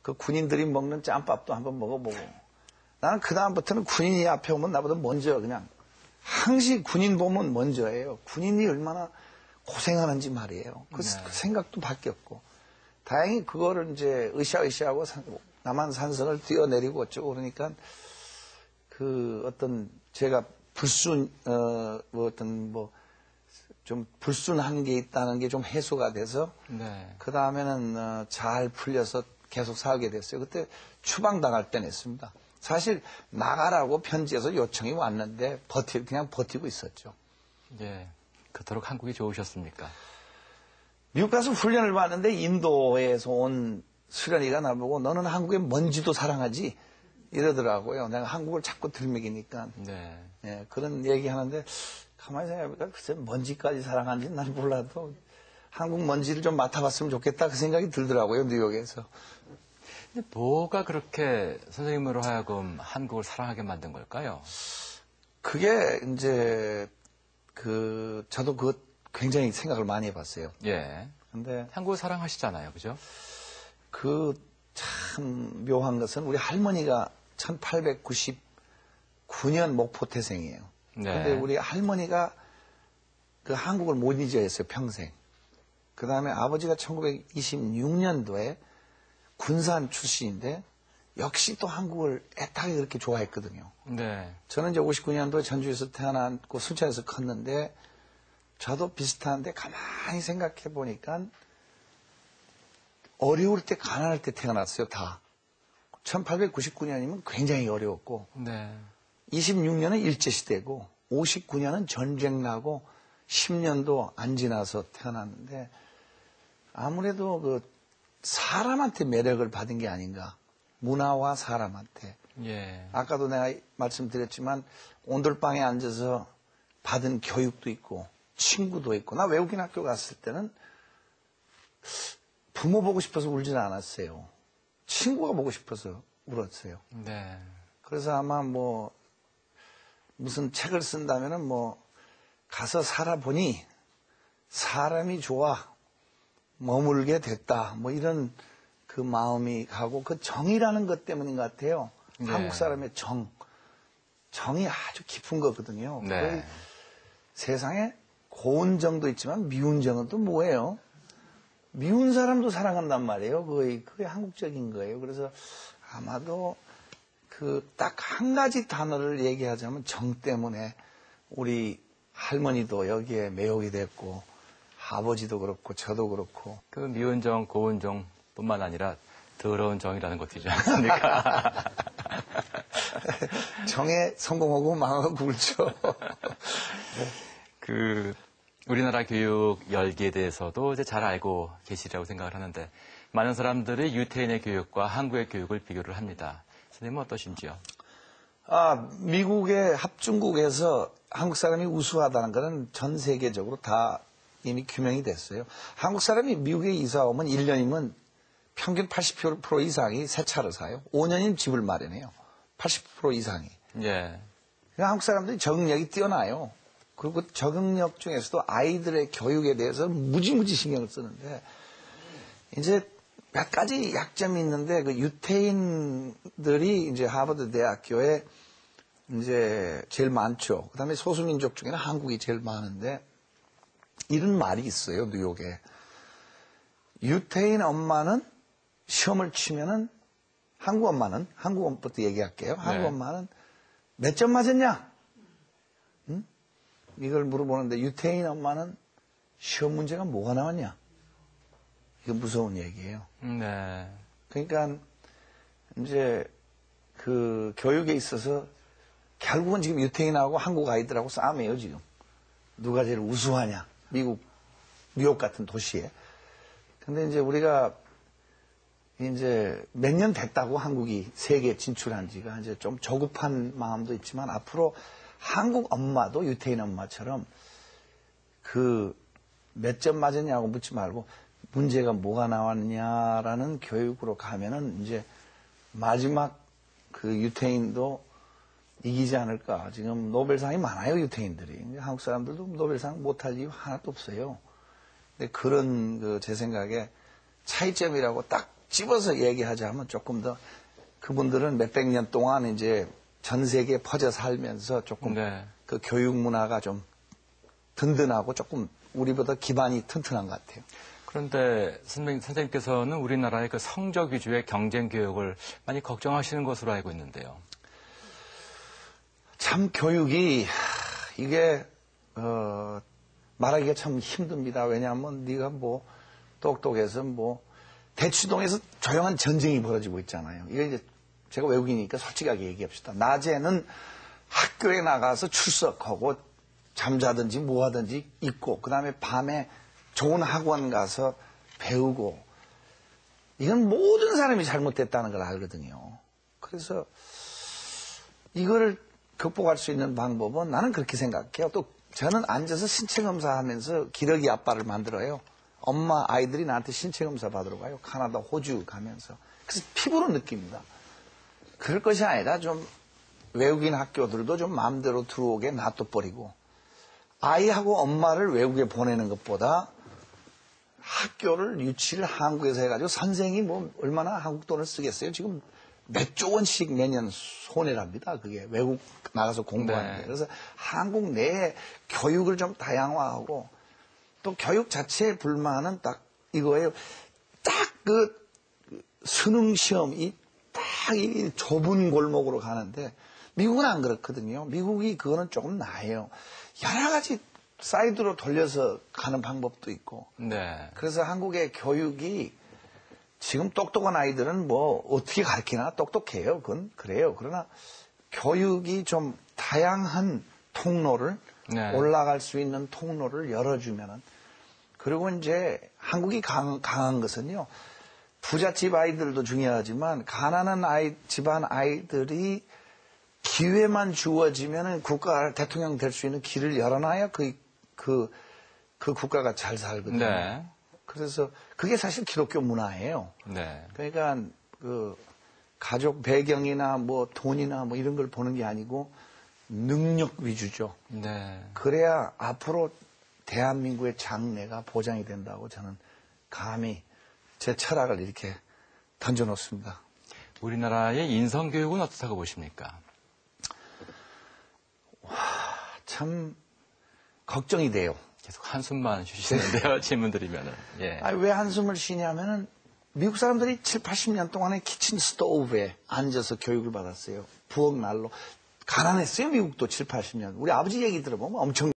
그 군인들이 먹는 짬밥도 한번 먹어보고. 나는 그다음부터는 군인이 앞에 오면 나보다 먼저 그냥 항시 군인 보면 먼저예요. 군인이 얼마나 고생하는지 말이에요. 그 생각도 바뀌었고. 다행히 그거를 이제 으쌰으쌰하고 남한산성을 뛰어내리고 어쩌고 그러니까 그 어떤 제가 좀 불순한 게 있다는 게 좀 해소가 돼서 그 다음에는 잘 풀려서 계속 살게 됐어요. 그때 추방당할 때는 했습니다. 사실 나가라고 편지에서 요청이 왔는데 그냥 버티고 있었죠. 예, 그토록 한국이 좋으셨습니까? 미국 가서 훈련을 받는데 인도에서 온 수련이가 나보고 너는 한국의 먼지도 사랑하지 이러더라고요. 내가 한국을 자꾸 들먹이니까. 예, 그런 얘기하는데 가만히 생각해보니까 글쎄 먼지까지 사랑하는지 난 몰라도 한국 먼지를 좀 맡아봤으면 좋겠다 그 생각이 들더라고요. 뉴욕에서. 근데 뭐가 그렇게 선생님으로 하여금 한국을 사랑하게 만든 걸까요? 그게 이제 저도 그것 굉장히 생각을 많이 해봤어요. 예. 근데 한국을 사랑하시잖아요, 그죠? 참 묘한 것은 우리 할머니가 1899년 목포 태생이에요. 근데 우리 할머니가 그 한국을 못 잊어 했어요, 평생. 그 다음에 아버지가 1926년도에 군산 출신인데 역시 또 한국을 애타게 그렇게 좋아했거든요. 저는 이제 59년도에 전주에서 태어났고 순천에서 컸는데 저도 비슷한데 가만히 생각해 보니까 어려울 때 가난할 때 태어났어요, 다. 1899년이면 굉장히 어려웠고 26년은 일제시대고 59년은 전쟁 나고 10년도 안 지나서 태어났는데 아무래도 그 사람한테 매력을 받은 게 아닌가. 문화와 사람한테. 아까도 내가 말씀드렸지만 온돌방에 앉아서 받은 교육도 있고 친구도 있고 나 외국인 학교 갔을 때는 부모 보고 싶어서 울지는 않았어요. 친구가 보고 싶어서 울었어요. 그래서 아마 무슨 책을 쓴다면은 가서 살아보니 사람이 좋아 머물게 됐다. 이런 그 마음이 가고 그 정이라는 것 때문인 것 같아요. 한국 사람의 정이 아주 깊은 거거든요. 세상에 고운 정도 있지만 미운 정은 또 뭐예요? 미운 사람도 사랑한단 말이에요. 그게 한국적인 거예요. 그래서 아마도 딱 한 가지 단어를 얘기하자면 정 때문에 우리 할머니도 여기에 매혹이 됐고 아버지도 그렇고 저도 그렇고 그 미운 정, 고운 정뿐만 아니라 더러운 정이라는 것도 있지 않습니까? 정에 성공하고 망하고 굴죠. 우리나라 교육 열기에 대해서도 이제 잘 알고 계시리라고 생각을 하는데 많은 사람들이 유태인의 교육과 한국의 교육을 비교를 합니다. 선생님은 어떠신지요? 미국의 합중국에서 한국 사람이 우수하다는 것은 전 세계적으로 다 이미 규명이 됐어요. 한국 사람이 미국에 이사 오면 1년이면 평균 80% 이상이 새 차를 사요. 5년이면 집을 마련해요. 80% 이상이. 한국 사람들이 적응력이 뛰어나요. 그리고 적응력 중에서도 아이들의 교육에 대해서 무지무지 신경을 쓰는데 이제 몇 가지 약점이 있는데 그 유태인들이 이제 하버드 대학교에 이제 제일 많죠. 그다음에 소수민족 중에는 한국이 제일 많은데 이런 말이 있어요, 뉴욕에. 유태인 엄마는 시험을 치면은 한국 엄마부터 얘기할게요. 한국 엄마는 몇 점 맞았냐? 응? 이걸 물어보는데 유태인 엄마는 시험 문제가 뭐가 나왔냐? 이거 무서운 얘기예요. 그러니까 이제 그 교육에 있어서 결국은 지금 유태인하고 한국 아이들하고 싸움이에요, 지금. 누가 제일 우수하냐? 뉴욕 같은 도시에. 근데 이제 우리가 이제 몇 년 됐다고 한국이 세계에 진출한 지가 이제 좀 조급한 마음도 있지만 앞으로 한국 엄마도 유태인 엄마처럼 몇 점 맞았냐고 묻지 말고 문제가 뭐가 나왔냐라는 교육으로 가면은 이제 마지막 유태인도 이기지 않을까. 지금 노벨상이 많아요, 유태인들이. 한국 사람들도 노벨상 못할 이유 하나도 없어요. 근데 그런 제 생각에 차이점이라고 딱 집어서 얘기하자면 조금 더 그분들은 몇백 년 동안 이제 전 세계에 퍼져 살면서 조금 네. 그 교육 문화가 좀 든든하고 조금 우리보다 기반이 튼튼한 것 같아요. 그런데 선생님께서는 우리나라의 그 성적 위주의 경쟁 교육을 많이 걱정하시는 것으로 알고 있는데요. 참 교육이 이게 말하기가 참 힘듭니다. 왜냐하면 네가 뭐 똑똑해서 뭐 대치동에서 조용한 전쟁이 벌어지고 있잖아요. 이게 이제 제가 외국인이니까 솔직하게 얘기합시다. 낮에는 학교에 나가서 출석하고 잠자든지 뭐 하든지 있고 그다음에 밤에 좋은 학원 가서 배우고 이건 모든 사람이 잘못됐다는 걸 알거든요. 그래서 이거를 극복할 수 있는 방법은 나는 그렇게 생각해요. 또 저는 앉아서 신체 검사하면서 기러기 아빠를 만들어요. 엄마 아이들이 나한테 신체 검사 받으러 가요. 카나다, 호주 가면서. 그래서 피부로 느낍니다. 그럴 것이 아니라 좀 외국인 학교들도 좀 마음대로 들어오게 놔둬버리고 아이하고 엄마를 외국에 보내는 것보다 학교를 유치를 한국에서 해가지고 선생이 뭐 얼마나 한국 돈을 쓰겠어요. 지금 몇 조 원씩 매년 손해랍니다. 그게 외국 나가서 공부하는 게. 네. 그래서 한국 내에 교육을 좀 다양화하고 또 교육 자체의 불만은 딱 이거예요. 딱 그 수능 시험이 딱 이 좁은 골목으로 가는데 미국은 안 그렇거든요. 미국이 그거는 조금 나아요. 여러 가지 사이드로 돌려서 가는 방법도 있고. 네. 그래서 한국의 교육이 지금 똑똑한 아이들은 뭐 어떻게 가르치나 똑똑해요. 그건 그래요. 그러나 교육이 좀 다양한 통로를 네. 올라갈 수 있는 통로를 열어주면은 그리고 이제 한국이 강한 것은요. 부잣집 아이들도 중요하지만 가난한 집안 아이들이 기회만 주어지면은 국가 대통령 될 수 있는 길을 열어놔야 그 국가가 잘 살거든요. 네. 그래서 그게 사실 기독교 문화예요. 네. 그러니까 그 가족 배경이나 뭐 돈이나 뭐 이런 걸 보는 게 아니고 능력 위주죠. 네. 그래야 앞으로 대한민국의 장래가 보장이 된다고 저는 감히 제 철학을 이렇게 던져놓습니다. 우리나라의 인성교육은 어떻다고 보십니까? 참 걱정이 돼요. 계속 한숨만 쉬시는데요, 질문 드리면은. 예. 왜 한숨을 쉬냐면은 미국 사람들이 7, 80년 동안에 키친 스토브에 앉아서 교육을 받았어요. 부엌 난로. 가난했어요, 미국도 7, 80년. 우리 아버지 얘기 들어보면 엄청